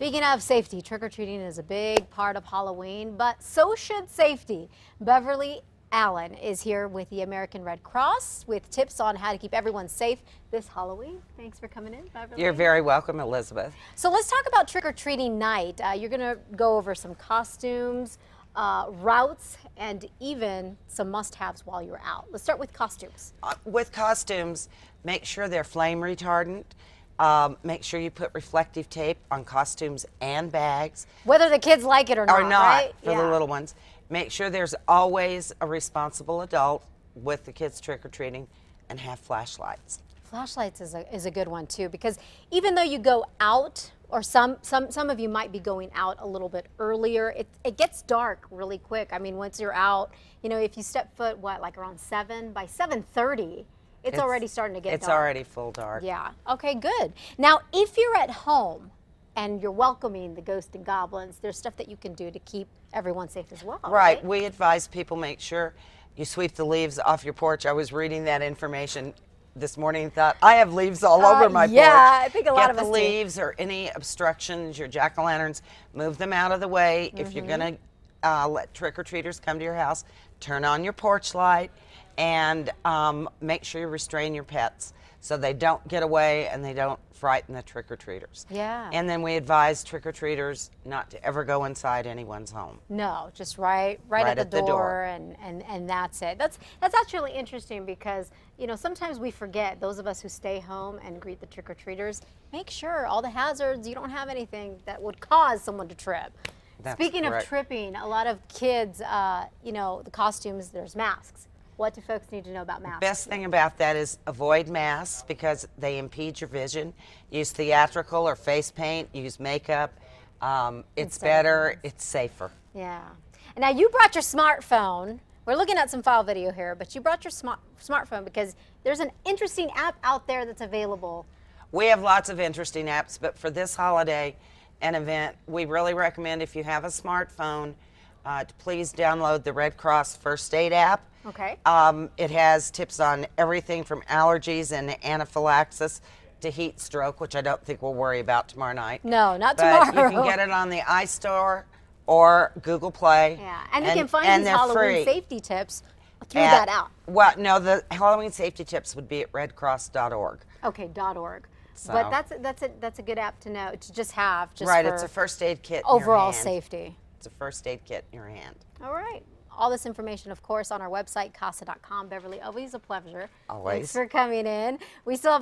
Speaking of safety, trick-or-treating is a big part of Halloween, but so should safety. Beverly Allen is here with the American Red Cross with tips on how to keep everyone safe this Halloween. Thanks for coming in, Beverly. You're very welcome, Elizabeth. So let's talk about trick-or-treating night. You're going to go over some costumes, routes, and even some must-haves while you're out. Let's start with costumes. With costumes, make sure they're flame retardant. Make sure you put reflective tape on costumes and bags. Whether the kids like it or not, right? For the little ones. Make sure there's always a responsible adult with the kids trick-or-treating and have flashlights. Flashlights is a good one too, because even though you go out, or some of you might be going out a little bit earlier, it gets dark really quick. I mean, once you're out, you know, if you step foot, like around 7, by 7:30, it's already starting to get dark. It's already full dark. Yeah. Okay, good. Now, if you're at home and you're welcoming the ghosts and goblins, there's stuff that you can do to keep everyone safe as well. Right. We advise people make sure you sweep the leaves off your porch. I was reading that information this morning and thought, I have leaves all over my porch. Yeah, I think a lot of us do. Get the leaves or any obstructions, your jack-o'-lanterns, move them out of the way. If you're going to let trick-or-treaters come to your house, turn on your porch light and make sure you restrain your pets so they don't get away and they don't frighten the trick-or-treaters. Yeah. And then we advise trick-or-treaters not to ever go inside anyone's home. No, just right at the door. And that's it. That's actually interesting because, you know, sometimes we forget, those of us who stay home and greet the trick-or-treaters, make sure all the hazards, you don't have anything that would cause someone to trip. That's Speaking correct. of tripping, a lot of kids, you know, the costumes, there's masks. What do folks need to know about masks? Best thing about that is avoid masks because they impede your vision. Use theatrical or face paint, use makeup. It's better, it's safer. Yeah. And now you brought your smartphone. We're looking at some file video here, but you brought your smartphone because there's an interesting app out there that's available. We have lots of interesting apps, but for this holiday and event, we really recommend if you have a smartphone, to please download the Red Cross First Aid app. Okay. It has tips on everything from allergies and anaphylaxis to heat stroke, which I don't think we'll worry about tomorrow night. No, not but tomorrow. You can get it on the iStore or Google Play. Yeah, and you can find these Halloween safety tips through that app. Well, no, the Halloween safety tips would be at redcross.org. Okay, .org. So. But that's a good app to know, to just have. Just right, for it's a first aid kit in overall your hand. safety. It's a first aid kit in your hand. All right. All this information, of course, on our website, casa.com. Beverly, always a pleasure. Always. Thanks for coming in. We still have